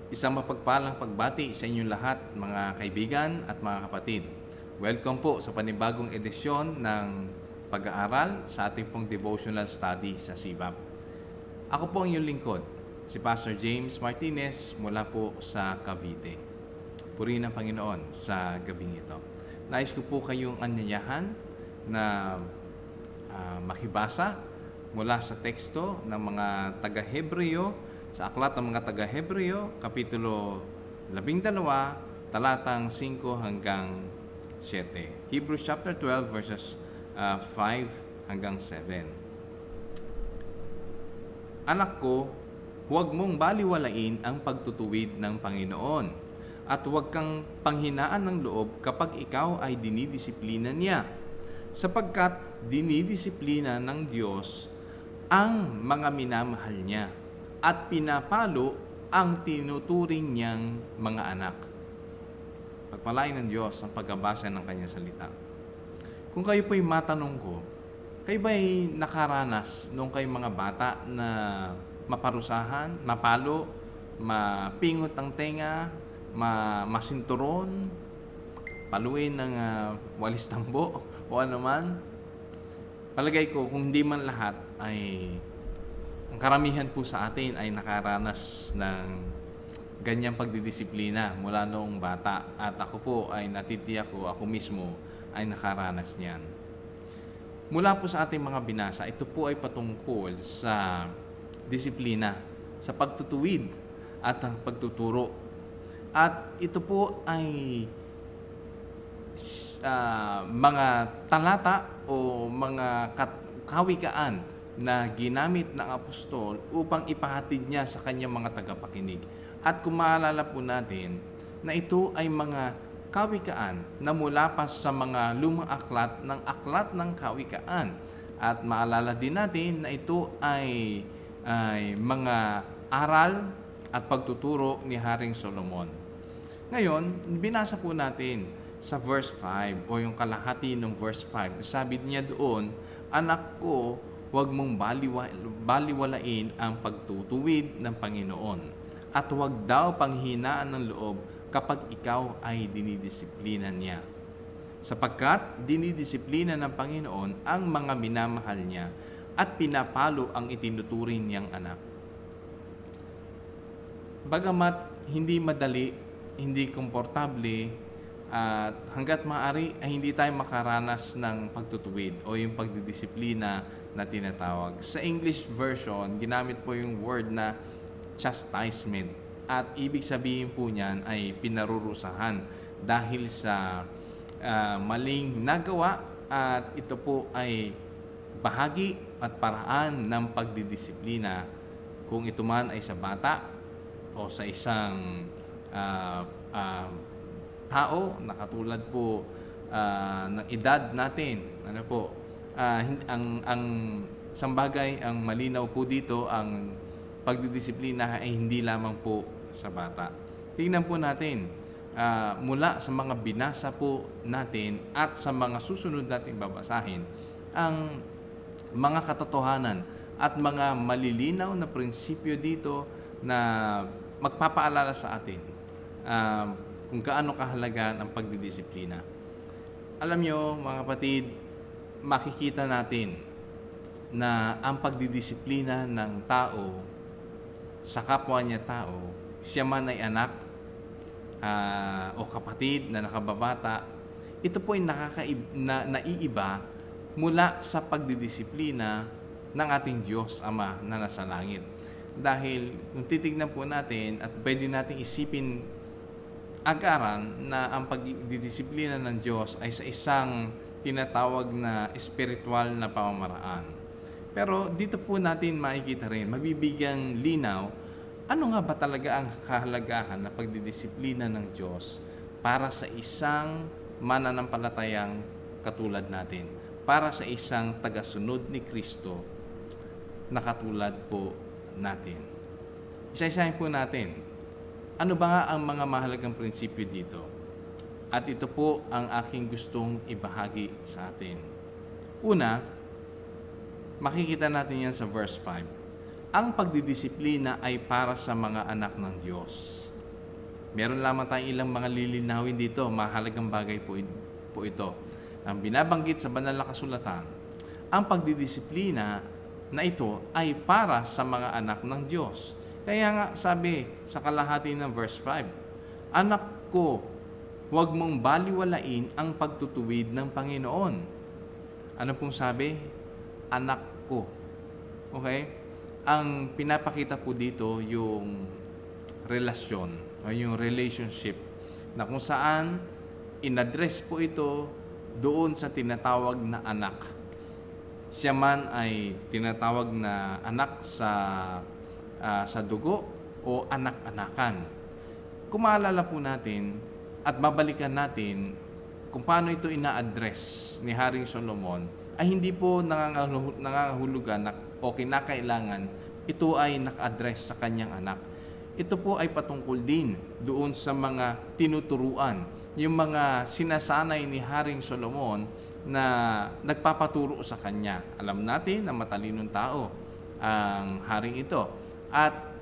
Isang mapagpalang pagbati sa inyong lahat, mga kaibigan at mga kapatid. Welcome po sa panibagong edisyon ng pag-aaral sa ating pong devotional study sa SIBAP. Ako po ang inyong lingkod, si Pastor James Martinez mula po sa Cavite. Purihin ang Panginoon sa gabing ito. Nais ko po kayong anyayahan na makibasa mula sa teksto ng mga taga-Hebreo, sa aklat ng mga taga-Hebreo, Kapitulo 12, talatang 5 hanggang 7. Hebrews chapter 12, verses 5 hanggang 7. Anak ko, huwag mong baliwalain ang pagtutuwid ng Panginoon at huwag kang panghinaan ng loob kapag ikaw ay dinidisiplina niya, sapagkat dinidisiplina ng Diyos ang mga minamahal niya at pinapalo ang tinuturing niyang mga anak. Pagpalain ng Diyos ang pagbabasa ng kanyang salita. Kung kayo po'y matanong ko, kayo ba'y nakaranas nung kayo mga bata na maparusahan, mapalo, mapingot ang tenga, masinturon, paluin ng walis tambo o ano man? Palagay ko, kung hindi man lahat, ay ang karamihan po sa atin ay nakaranas ng ganyang pagdidisiplina mula noong bata. At ako po ay natitiyak ko, ako mismo ay nakaranas niyan. Mula po sa ating mga binasa, ito po ay patungkol sa disiplina, sa pagtutuwid at ang pagtuturo. At ito po ay mga talata o mga kawikaan na ginamit ng apostol upang ipahatid niya sa kanyang mga tagapakinig. At kung maalala po natin na ito ay mga kawikaan na mula pa sa mga lumang aklat ng kawikaan. At maalala din natin na ito ay mga aral at pagtuturo ni Haring Solomon. Ngayon, binasa po natin sa verse 5 o yung kalahati ng verse 5. Sabi niya doon, anak ko, huwag mong baliwalain ang pagtutuwid ng Panginoon at huwag daw panghinaan ng loob kapag ikaw ay dinidisiplina niya. Sapagkat dinidisiplina ng Panginoon ang mga minamahal niya at pinapalo ang itinuturing niyang anak. Bagamat hindi madali, hindi komportable, at hanggat maaari ay hindi tayo makaranas ng pagtutuwid o yung pagdidisiplina na tinatawag. Sa English version, ginamit po yung word na chastisement at ibig sabihin po niyan ay pinarurusahan dahil sa maling nagawa at ito po ay bahagi at paraan ng pagdidisiplina kung ito man ay sa bata o sa isang tao na katulad po ng edad natin. Ano po? Ang sambagay, ang malinaw po dito, ang pagdidisiplina ay hindi lamang po sa bata. Tingnan po natin mula sa mga binasa po natin at sa mga susunod nating babasahin ang mga katotohanan at mga malilinaw na prinsipyo dito na magpapaalala sa atin kung gaano kahalaga ang pagdidisiplina. Alam nyo, mga kapatid, makikita natin na ang pagdidisiplina ng tao sa kapwa niya tao, siya man ay anak o kapatid na nakababata, ito po ay naiiba mula sa pagdidisiplina ng ating Diyos Ama na nasa langit. Dahil kung titignan po natin at pwede nating isipin agaran na ang pagdidisiplina ng Diyos ay sa isang tinatawag na spiritual na pamamaraan. Pero dito po natin makikita rin, mabibigyang linaw, ano nga ba talaga ang kahalagahan na pagdidisiplina ng Diyos para sa isang mananampalatayang katulad natin, para sa isang tagasunod ni Kristo na katulad po natin. Isa-isahin po natin. Ano ba nga ang mga mahalagang prinsipyo dito? At ito po ang aking gustong ibahagi sa atin. Una, makikita natin yan sa verse 5. Ang pagdidisiplina ay para sa mga anak ng Diyos. Meron lamang tayong ilang mga lilinawin dito, mahalagang bagay po ito. Ang binabanggit sa banal na kasulatan, ang pagdidisiplina na ito ay para sa mga anak ng Diyos. Kaya nga sabi sa kalahati ng verse 5, "Anak ko, huwag mong baliwalain ang pagtutuwid ng Panginoon." Ano pong sabi? Anak ko. Okay? Ang pinapakita po dito yung relasyon o yung relationship na kung saan in-address po ito doon sa tinatawag na anak. Siya man ay tinatawag na anak sa dugo o anak-anakan. Kung maalala po natin at babalikan natin kung paano ito ina-address ni Haring Solomon, ay hindi po nangangahulugan o kinakailangan ito ay naka-address sa kanyang anak. Ito po ay patungkol din doon sa mga tinuturuan, yung mga sinasanay ni Haring Solomon na nagpapaturo sa kanya. Alam natin na matalinong tao ang haring ito. At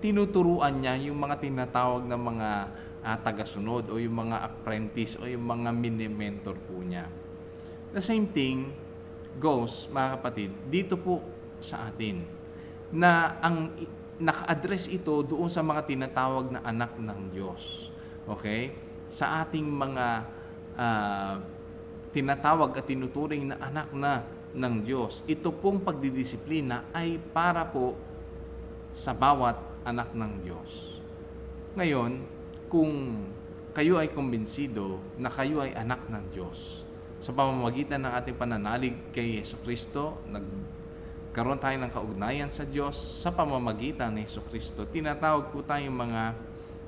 tinuturuan niya yung mga tinatawag na mga tagasunod o yung mga apprentice o yung mga mini-mentor po niya. The same thing goes, mga kapatid, dito po sa atin na ang naka-address ito doon sa mga tinatawag na anak ng Diyos. Okay? Sa ating mga tinatawag at tinuturing na anak ng Diyos. Ito pong pagdidisiplina ay para po sa bawat anak ng Diyos. Ngayon, kung kayo ay kumbinsido na kayo ay anak ng Diyos, sa pamamagitan ng ating pananalig kay Jesucristo, nagkaroon tayo ng kaugnayan sa Diyos sa pamamagitan ni Jesucristo, tinatawag po tayong mga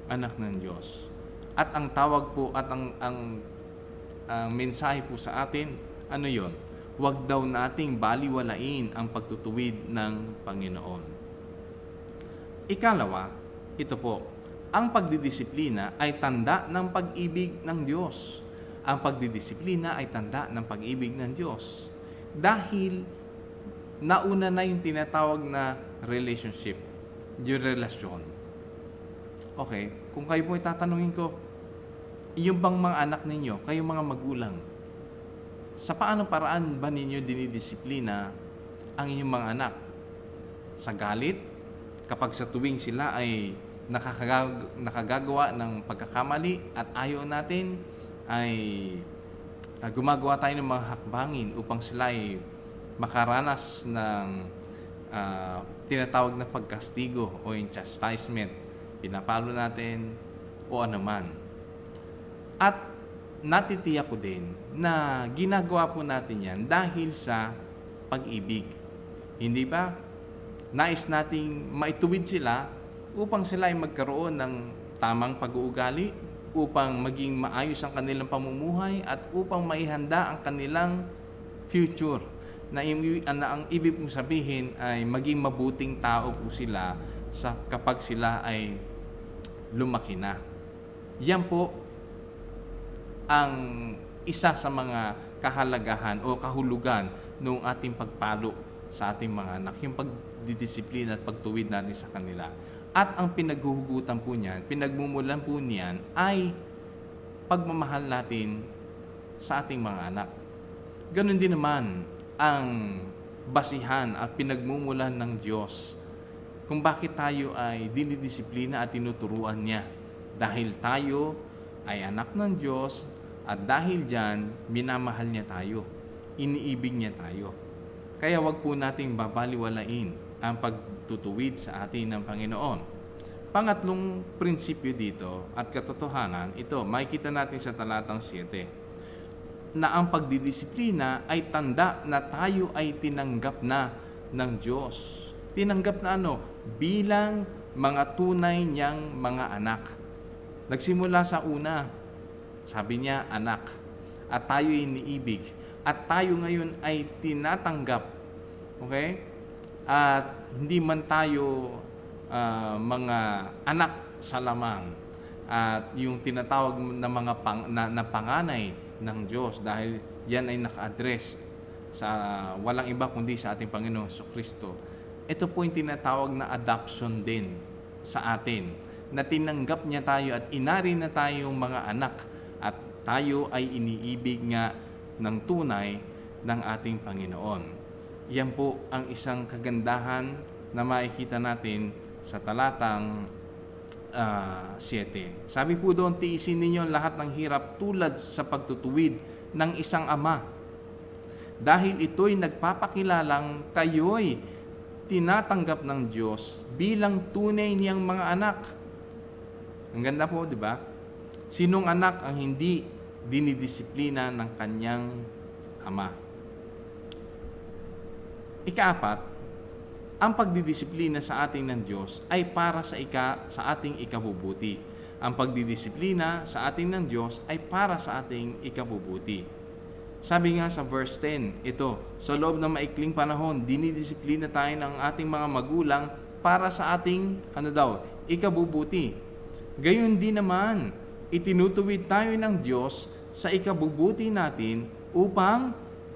anak ng Diyos. At ang tawag po at ang mensahe po sa atin, ano yon? Huwag daw nating baliwalain ang pagtutuwid ng Panginoon. Ikalawa, ito po, ang pagdidisiplina ay tanda ng pag-ibig ng Diyos. Ang pagdidisiplina ay tanda ng pag-ibig ng Diyos. Dahil nauna na yung tinatawag na relationship, yung relasyon. Okay, kung kayo po tatanungin ko, yung bang mga anak ninyo, kayong mga magulang, sa paanong paraan ba ninyo dinidisiplina ang inyong mga anak? Sa galit? Kapag sa tuwing sila ay nakagagawa ng pagkakamali at ayaw natin, ay gumagawa tayo ng mga hakbangin upang sila ay makaranas ng tinatawag na pagkastigo o yung chastisement. Pinapalo natin o anuman. At natitiyak ko din na ginagawa po natin yan dahil sa pag-ibig. Hindi ba? Nais nating maituwid sila upang sila ay magkaroon ng tamang pag-uugali, upang maging maayos ang kanilang pamumuhay at upang maihanda ang kanilang future. Na ang ibig kong sabihin ay maging mabuting tao po sila kapag sila ay lumaki na. Yan po ang isa sa mga kahalagahan o kahulugan ng ating pagpalo sa ating mga anak, yung pagdidisiplina at pagtuwid natin sa kanila. At ang pinaghuhugutan po niyan, pinagmumulan po niyan ay pagmamahal natin sa ating mga anak. Ganon din naman ang basihan at pinagmumulan ng Diyos kung bakit tayo ay dinidisiplina at tinuturuan niya. Dahil tayo ay anak ng Diyos at dahil dyan, minamahal niya tayo. Iniibig niya tayo. Kaya wag po nating babaliwalain ang pagtutuwid sa atin ng Panginoon. Pangatlong prinsipyo dito at katotohanan, ito, makikita natin sa talatang 7, na ang pagdidisiplina ay tanda na tayo ay tinanggap na ng Diyos. Tinanggap na ano? Bilang mga tunay niyang mga anak. Nagsimula sa una, sabi niya, anak. At tayo iniibig. At tayo ngayon ay tinatanggap. Okay? At hindi man tayo mga anak sa lamang. At yung tinatawag na mga na panganay ng Diyos dahil yan ay naka-address sa walang iba kundi sa ating Panginoon Jesucristo. Ito po yung tinatawag na adoption din sa atin. na tinanggap niya tayo at inari na tayong mga anak at tayo ay iniibig nga ng tunay ng ating Panginoon. Yan po ang isang kagandahan na makikita natin sa talatang 7. Sabi po doon, tiisin ninyo lahat ng hirap tulad sa pagtutuwid ng isang ama. Dahil ito'y nagpapakilalang kayo'y tinatanggap ng Diyos bilang tunay niyang mga anak. Ang ganda po, di ba? Sinong anak ang hindi dinidisiplina ng kanyang ama? Ikaapat, ang pagdidisiplina sa atin ng Diyos ay para sa ating ikabubuti. Ang pagdidisiplina sa atin ng Diyos ay para sa ating ikabubuti. Sabi nga sa verse 10, ito, sa loob ng maikling panahon, dinidisiplina tayo ng ating mga magulang para sa ating, ikabubuti. Gayon din naman, itinutuwid tayo ng Diyos sa ikabubuti natin upang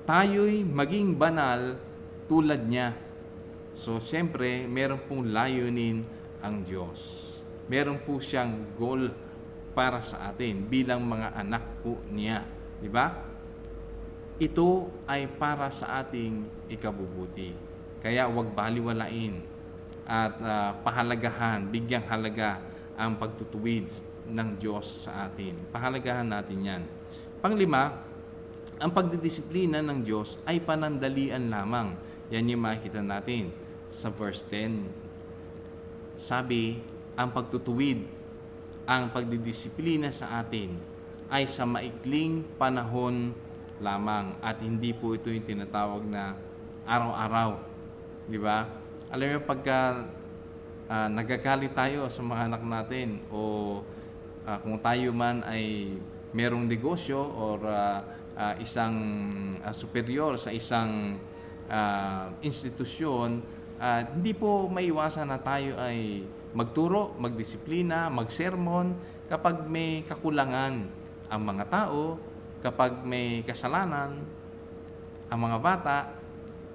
tayo'y maging banal tulad niya. So, siyempre, meron pong layunin ang Diyos. Meron po siyang goal para sa atin bilang mga anak po niya. Di ba? Ito ay para sa ating ikabubuti. Kaya huwag baliwalain at pahalagahan, bigyang halaga ang pagtutuwid ng Diyos sa atin. Pahalagahan natin yan. Panglima, ang pagdidisiplina ng Diyos ay panandalian lamang. Yan yung makikita natin sa verse 10. Sabi, ang pagtutuwid, ang pagdidisiplina sa atin ay sa maikling panahon lamang at hindi po ito yung tinatawag na araw-araw. Di ba? Alam mo, pagka nagagalit tayo sa mga anak natin o kung tayo man ay merong negosyo or isang superior sa isang institusyon, hindi po maiwasan na tayo ay magturo, magdisiplina, magsermon kapag may kakulangan ang mga tao, kapag may kasalanan ang mga bata.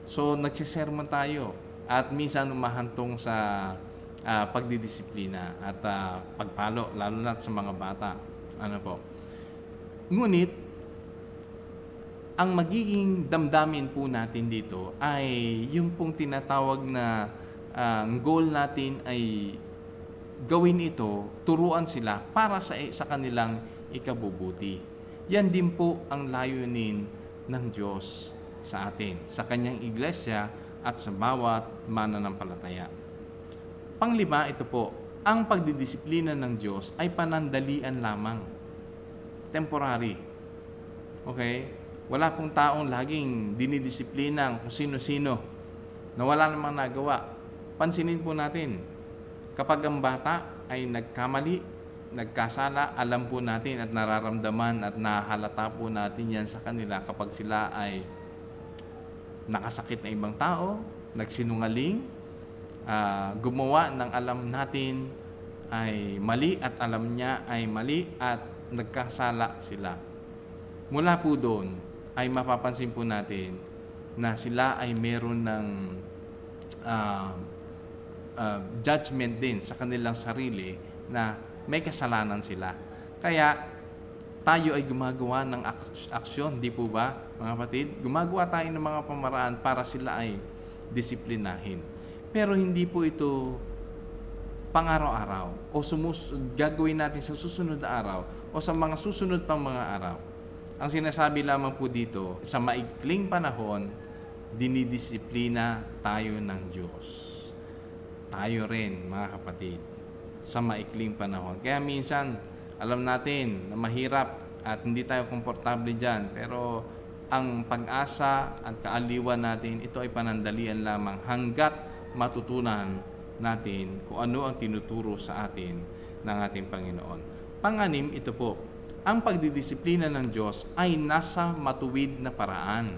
So nagsisermon tayo at minsan umahantong sa pagdidisiplina at pagpalo, lalo na sa mga bata. Ano po? Ngunit ang magiging damdamin po natin dito ay yung pong tinatawag na goal natin ay gawin ito, turuan sila para sa kanilang ikabubuti. Yan din po ang layunin ng Diyos sa atin, sa kanyang iglesia at sa bawat mananampalataya. Panglima, ito po, ang pagdidisiplina ng Diyos ay panandalian lamang. Temporary. Okay? Wala pong taong laging dinidisiplina kung sino-sino na wala namang nagawa. Pansinin po natin, kapag ang bata ay nagkamali, nagkasala, alam po natin at nararamdaman at nahalata po natin yan sa kanila kapag sila ay nakasakit na ibang tao, nagsinungaling, gumawa ng alam natin ay mali at alam niya ay mali at nagkasala sila. Mula po doon ay mapapansin po natin na sila ay meron ng judgment din sa kanilang sarili na may kasalanan sila. Kaya tayo ay gumagawa ng aksyon, di po ba, mga kapatid? Gumagawa tayo ng mga pamaraan para sila ay disiplinahin. Pero hindi po ito pang-araw-araw o gagawin natin sa susunod na araw o sa mga susunod pang mga araw. Ang sinasabi lamang po dito, sa maikling panahon, dinidisiplina tayo ng Diyos. Tayo rin, mga kapatid, sa maikling panahon. Kaya minsan, alam natin na mahirap at hindi tayo komportable dyan. Pero ang pag-asa at kaaliwan natin, ito ay panandalian lamang hanggat matutunan natin kung ano ang tinuturo sa atin ng ating Panginoon. Panganim, ito po, ang pagdidisiplina ng Diyos ay nasa matuwid na paraan.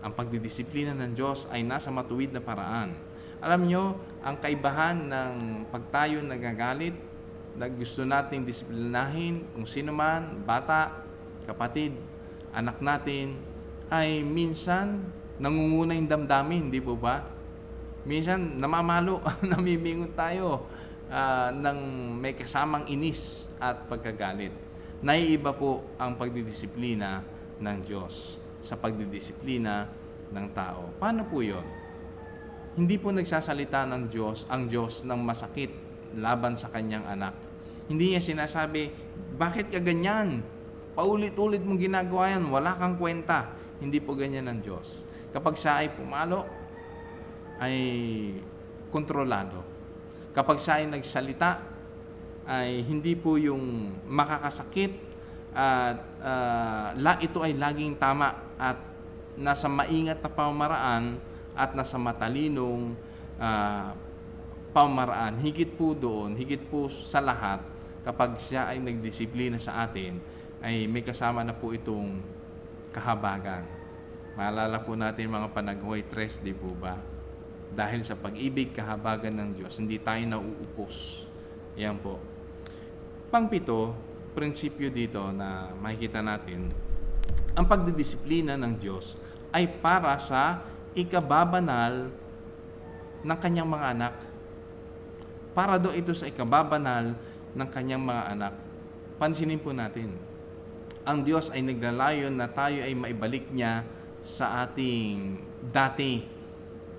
Ang pagdidisiplina ng Diyos ay nasa matuwid na paraan. Alam nyo, ang kaibahan ng pag tayo nagagalit, na gusto nating disiplinahin kung sino man, bata, kapatid, anak natin, ay minsan nangunguna yung damdamin, di po ba? Minsan namamalo, namimingon tayo. ng may kasamang inis at pagkagalit. Naiiba po ang pagdidisiplina ng Diyos sa pagdidisiplina ng tao. Paano po yon? Hindi po nagsasalita ang Diyos ng masakit laban sa kanyang anak. Hindi niya sinasabi, bakit ka ganyan? Paulit-ulit mong ginagawa yan, wala kang kwenta. Hindi po ganyan ang Diyos. Kapag siya ay pumalo, ay kontrolado. Kapag siya ay nagsalita, ay hindi po yung makakasakit at ito ay laging tama at nasa maingat na pamamaraan at nasa matalinong pamamaraan. Higit po doon, higit po sa lahat, kapag siya ay nagdisiplina sa atin, ay may kasama na po itong kahabagan. Maalala po natin mga panaghoy 3, di po ba? Dahil sa pag-ibig, kahabagan ng Diyos, hindi tayo nauupos. Yan po. Pang-7, prinsipyo dito na makikita natin, ang pagdidisiplina ng Diyos ay para sa ikababanal ng kanyang mga anak. Para do ito sa ikababanal ng kanyang mga anak. Pansinin po natin, ang Diyos ay naglalayon na tayo ay maibalik niya sa ating dati,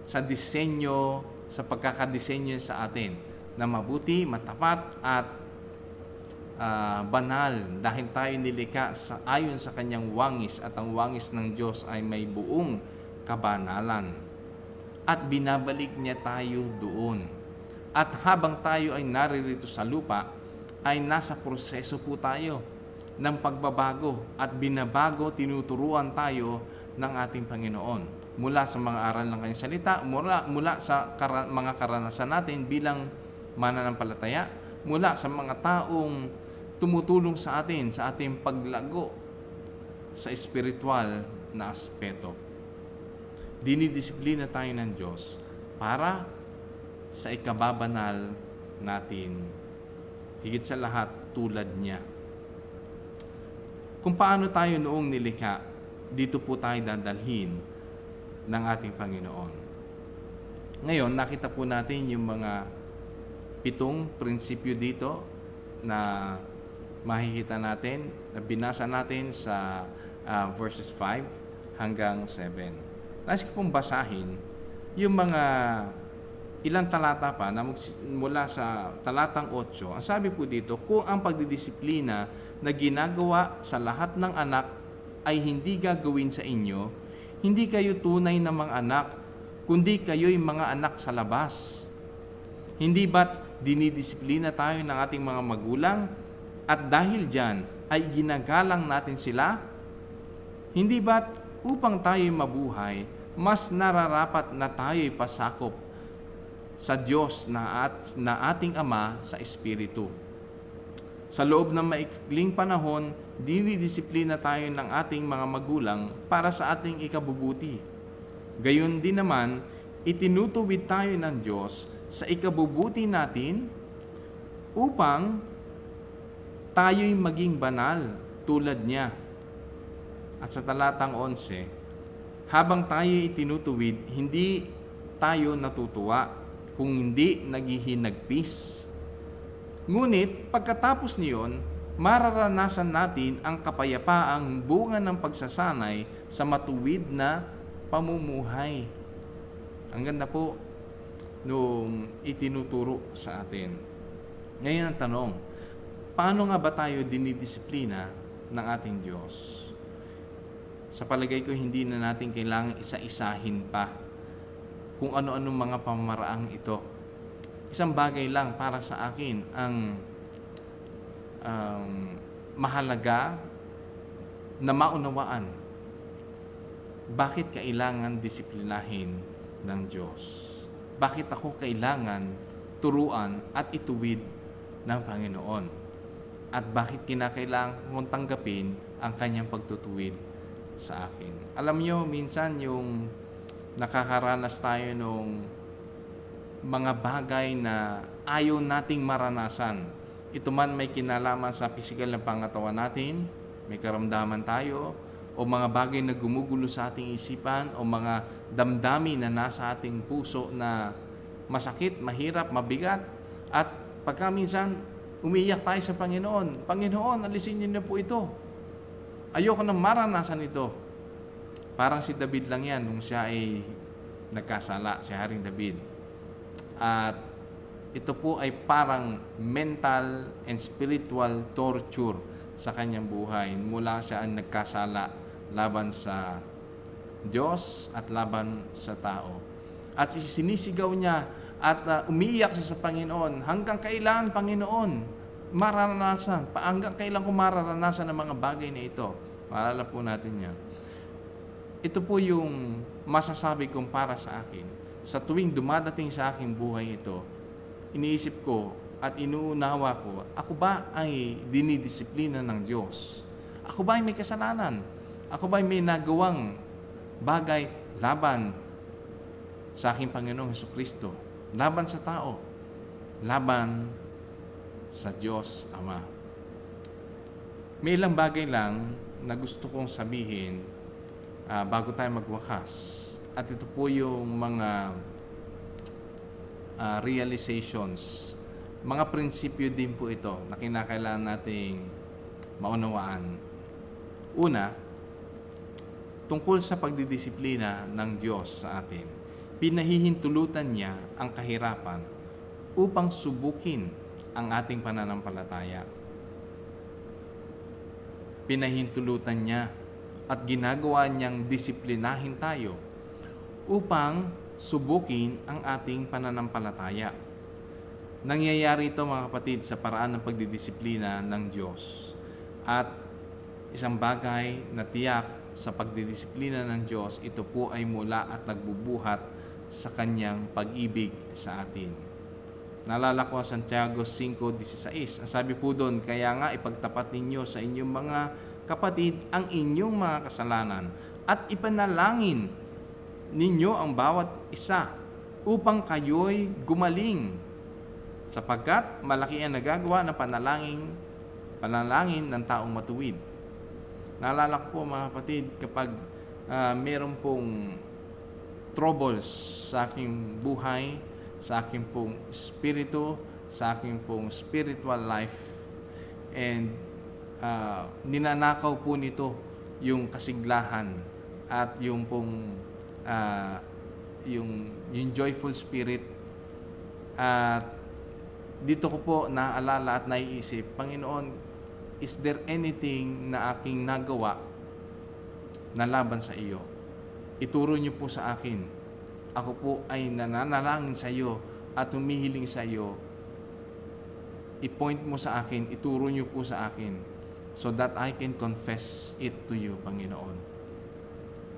sa disenyo, sa pagkakadisenyo sa atin, na mabuti, matapat, at banal, dahil tayo nilikha ayon sa kanyang wangis, at ang wangis ng Diyos ay may buong kabanalan. At binabalik niya tayo doon. At habang tayo ay naririto sa lupa, ay nasa proseso po tayo ng pagbabago at binabago, tinuturuan tayo ng ating Panginoon mula sa mga aral ng kanyang salita, mula sa mga karanasan natin bilang mananampalataya, mula sa mga taong tumutulong sa atin sa ating paglago sa espiritual na aspeto. Dinidisiplina tayo ng Diyos para sa ikababanal natin, higit sa lahat tulad niya. Kung paano tayo noong nilikha, dito po tayo dadalhin ng ating Panginoon. Ngayon, nakita po natin yung mga 7 prinsipyo dito na makikita natin, na binasa natin sa verses 5 hanggang 7. Nais ko pong basahin yung mga ilang talata pa na mula sa talatang 8. Ang sabi po dito, kung ang pagdidisiplina na ginagawa sa lahat ng anak ay hindi gagawin sa inyo, hindi kayo tunay na mga anak, kundi kayo'y mga anak sa labas. Hindi ba't dinidisiplina tayo ng ating mga magulang at dahil dyan ay ginagalang natin sila? Hindi ba't upang tayo'y mabuhay, mas nararapat na tayo'y pasakop sa Diyos na ating Ama sa Espiritu? Sa loob ng maikling panahon, dinidisiplina tayo ng ating mga magulang para sa ating ikabubuti. Gayon din naman, itinutuwid tayo ng Diyos sa ikabubuti natin upang tayo'y maging banal tulad niya. At sa talatang 11, habang tayo'y itinutuwid, hindi tayo natutuwa kung hindi naghihinagpis. Ngunit pagkatapos niyon, mararanasan natin ang kapayapaang bunga ng pagsasanay sa matuwid na pamumuhay. Ang ganda po nung itinuturo sa atin. Ngayon ang tanong, paano nga ba tayo dinidisiplina ng ating Diyos? Sa palagay ko, hindi na natin kailangang isa-isahin pa kung ano-anong mga pamamaraang ito. Isang bagay lang para sa akin ang mahalaga na maunawaan. Bakit kailangan disiplinahin ng Diyos? Bakit ako kailangan turuan at ituwid ng Panginoon? At bakit kinakailangan kong tanggapin ang kanyang pagtutuwid sa akin? Alam nyo, minsan yung nakakaranas tayo nung mga bagay na ayaw nating maranasan. Ito man may kinalaman sa pisikal na pangatawan natin, may karamdaman tayo, o mga bagay na gumugulo sa ating isipan, o mga damdamin na nasa ating puso na masakit, mahirap, mabigat, at pagka minsan umiiyak tayo sa Panginoon, Panginoon, alisin niyo na po ito. Ayoko nang maranasan ito. Parang si David lang yan nung siya ay nagkasala, si Haring David. At ito po ay parang mental and spiritual torture sa kanyang buhay mula siya ang nagkasala laban sa Diyos at laban sa tao. At sinisigaw niya at umiiyak siya sa Panginoon, hanggang kailan, Panginoon, mararanasan, hanggang kailan ko mararanasan ang mga bagay na ito. Maalala po natin yan. Ito po yung masasabi kong para sa akin. Sa tuwing dumadating sa aking buhay ito, iniisip ko at inuunawa ko, ako ba ay dinidisiplina ng Diyos? Ako ba ay may kasalanan? Ako ba ay may nagawang bagay laban sa aking Panginoong Hesukristo, laban sa tao, laban sa Diyos Ama? May ilang bagay lang na gusto kong sabihin bago tayo magwakas. At ito po yung mga realizations, mga prinsipyo din po ito na kinakailangan nating maunawaan. Una, tungkol sa pagdidisiplina ng Diyos sa atin. Pinahihintulutan niya ang kahirapan upang subukin ang ating pananampalataya. Pinahihintulutan niya at ginagawa niyang disiplinahin tayo upang subukin ang ating pananampalataya. Nangyayari ito mga kapatid sa paraan ng pagdidisiplina ng Diyos. At isang bagay na tiyak sa pagdidisiplina ng Diyos, ito po ay mula at nagbubuhat sa Kanyang pag-ibig sa atin. Naalala ko Santiago 5:16. Ang sabi po doon, kaya nga ipagtapat ninyo sa inyong mga kapatid ang inyong mga kasalanan at ipanalangin ninyo ang bawat isa upang kayo'y gumaling, sapagkat malaki ang nagagawa ng panalangin ng taong matuwid. Naalala ko po mga kapatid, kapag meron pong troubles sa aking buhay, sa aking pong spirito, sa aking pong spiritual life, and ninanakaw po nito yung kasiglahan at yung pong yung joyful spirit. At dito ko po naaalala at naiisip, Panginoon, is there anything na aking nagawa na laban sa iyo? Ituro niyo po sa akin. Ako po ay nananalangin sa iyo at humihiling sa iyo. I-point mo sa akin, ituro niyo po sa akin so that I can confess it to you, Panginoon.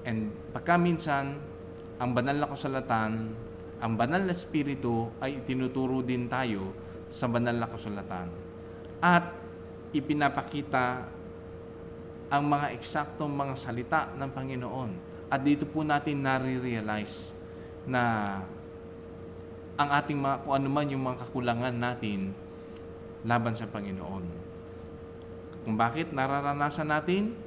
And pagka minsan, ang banal na kasulatan, ang banal na spirito ay tinuturo din tayo sa banal na kasulatan. At ipinapakita ang mga eksaktong mga salita ng Panginoon. At dito po natin nare-realize na ang ating mga, kung ano man yung mga kakulangan natin laban sa Panginoon. Kung bakit nararanasan natin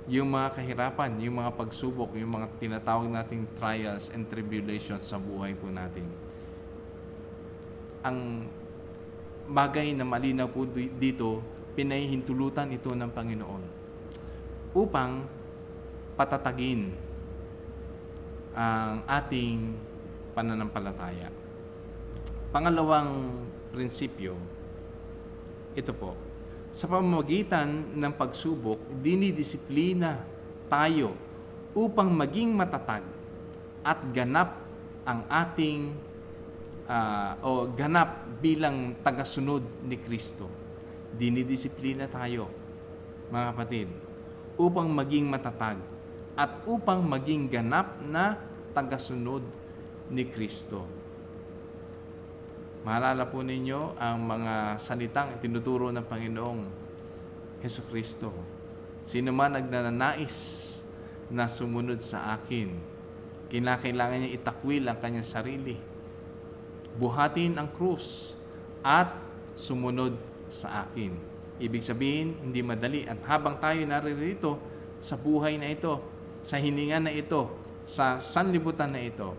yung mga kahirapan, yung mga pagsubok, yung mga tinatawag nating trials and tribulations sa buhay po natin. Ang bagay na malinaw po dito, pinahihintulutan ito ng Panginoon upang patatagin ang ating pananampalataya. Pangalawang prinsipyo, ito po, sa pamamagitan ng pagsubok, dinidisiplina tayo upang maging matatag at ganap ang ating ganap bilang tagasunod ni Kristo. Dinidisiplina tayo, mga kapatid, upang maging matatag at upang maging ganap na tagasunod ni Kristo. Maalala po ninyo ang mga salitang tinuturo ng Panginoong Hesukristo. Sino man nagnanais na sumunod sa akin, kinakailangan niya itakwil ang kanyang sarili, buhatin ang krus, at sumunod sa akin. Ibig sabihin, hindi madali. At habang tayo naririto sa buhay na ito, sa hininga na ito, sa sanlibutan na ito,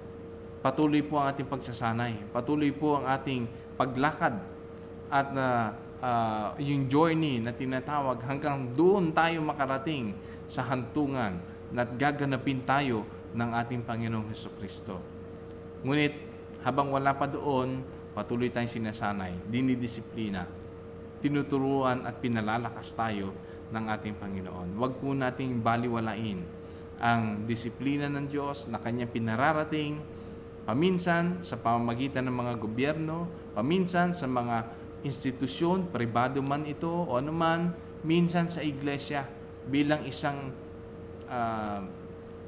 patuloy po ang ating pagsasanay, patuloy po ang ating paglakad at yung journey na tinatawag hanggang doon tayo makarating sa hantungan na gaganapin tayo ng ating Panginoong Hesukristo. Ngunit habang wala pa doon, patuloy tayong sinasanay, dinidisiplina, tinuturuan at pinalalakas tayo ng ating Panginoon. Huwag po nating baliwalain ang disiplina ng Diyos na Kanyang pinararating, paminsan sa pamamagitan ng mga gobyerno, paminsan sa mga institusyon, pribado man ito o anuman, minsan sa iglesia bilang isang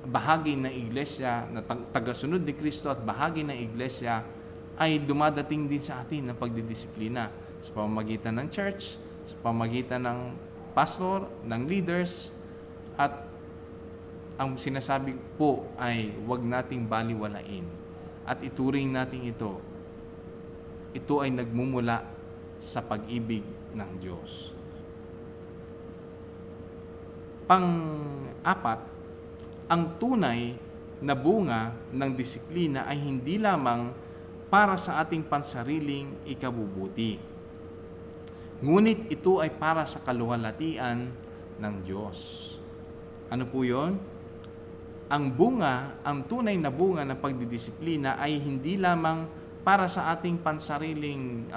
bahagi ng iglesia na tagasunod ni Kristo at bahagi ng iglesia, ay dumadating din sa atin ang pagdidisiplina sa pamamagitan ng church, sa pamamagitan ng pastor, ng leaders, at ang sinasabi po ay huwag nating baliwalain at ituring natin ito ay nagmumula sa pag-ibig ng Diyos. Pang-apat, ang tunay na bunga ng disiplina ay hindi lamang para sa ating pansariling ikabubuti, ngunit ito ay para sa kaluwalhatian ng Diyos. Ano po yun? Ang tunay na bunga ng pagdidisiplina ay hindi lamang para sa ating pansariling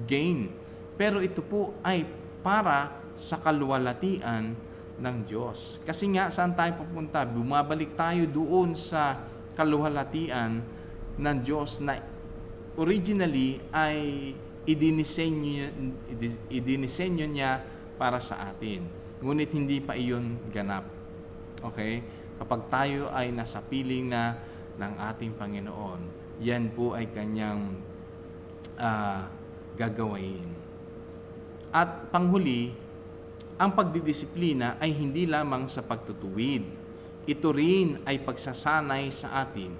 gain, pero ito po ay para sa kaluwalhatian ng Diyos. Kasi nga, saan tayo pupunta? Bumabalik tayo doon sa kaluwalhatian ng Diyos na originally ay idinisenyo niya para sa atin. Ngunit hindi pa iyon ganap. Okay? Kapag tayo ay nasa piling na ng ating Panginoon, yan po ay Kanyang gagawain. At panghuli, ang pagdidisiplina ay hindi lamang sa pagtutuwid. Ito rin ay pagsasanay sa atin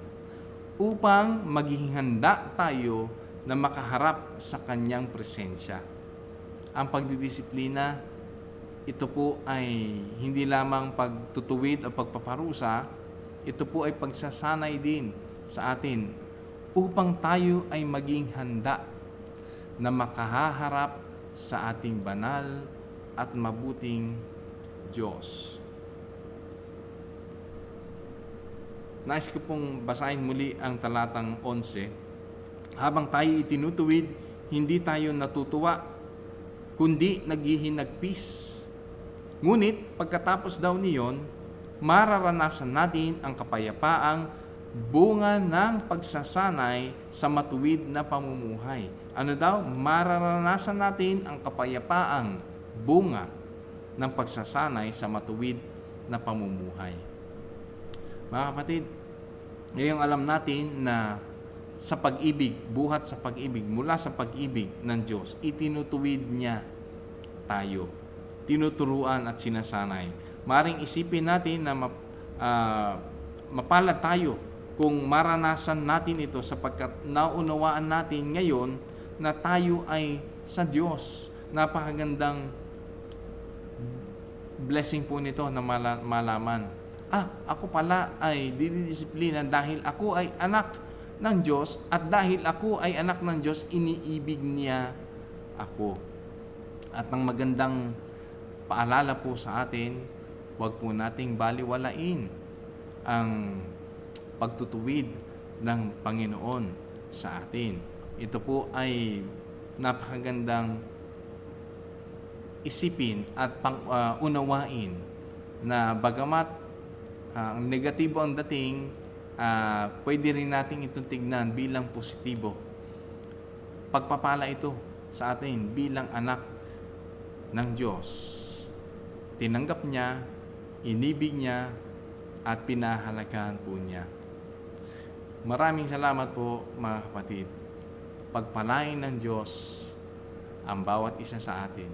upang maging handa tayo na makaharap sa Kanyang presensya. Ang pagdidisiplina, ito po ay hindi lamang pagtutuwid o pagpaparusa, ito po ay pagsasanay din sa atin upang tayo ay maging handa na makahaharap sa ating banal at mabuting Diyos. Nais ko pong basahin muli ang talatang 11. Habang tayo itinutuwid, hindi tayo natutuwa, kundi naghihinagpis. Ngunit pagkatapos daw niyon, mararanasan natin ang kapayapaang bunga ng pagsasanay sa matuwid na pamumuhay. Ano daw? Mararanasan natin ang kapayapaang bunga ng pagsasanay sa matuwid na pamumuhay. Mga kapatid, ngayong alam natin na sa pag-ibig, buhat sa pag-ibig, mula sa pag-ibig ng Diyos, itinutuwid niya tayo, tinuturuan at sinasanay. Maring isipin natin na mapalad tayo kung maranasan natin ito sapagkat naunawaan natin ngayon na tayo ay sa Diyos. Napakagandang blessing po nito na malaman. Ako pala ay dinidisiplina dahil ako ay anak ng Diyos, at dahil ako ay anak ng Diyos, iniibig niya ako. At ang magandang paalala po sa atin, huwag po nating baliwalain ang pagtutuwid ng Panginoon sa atin. Ito po ay napakagandang isipin at unawain na bagamat negatibo ang dating, pwede rin natin itong tignan bilang positibo. Pagpapala ito sa atin bilang anak ng Diyos. Tinanggap niya, inibig niya, at pinahalagahan po niya. Maraming salamat po mga kapatid. Pagpalain ng Diyos ang bawat isa sa atin.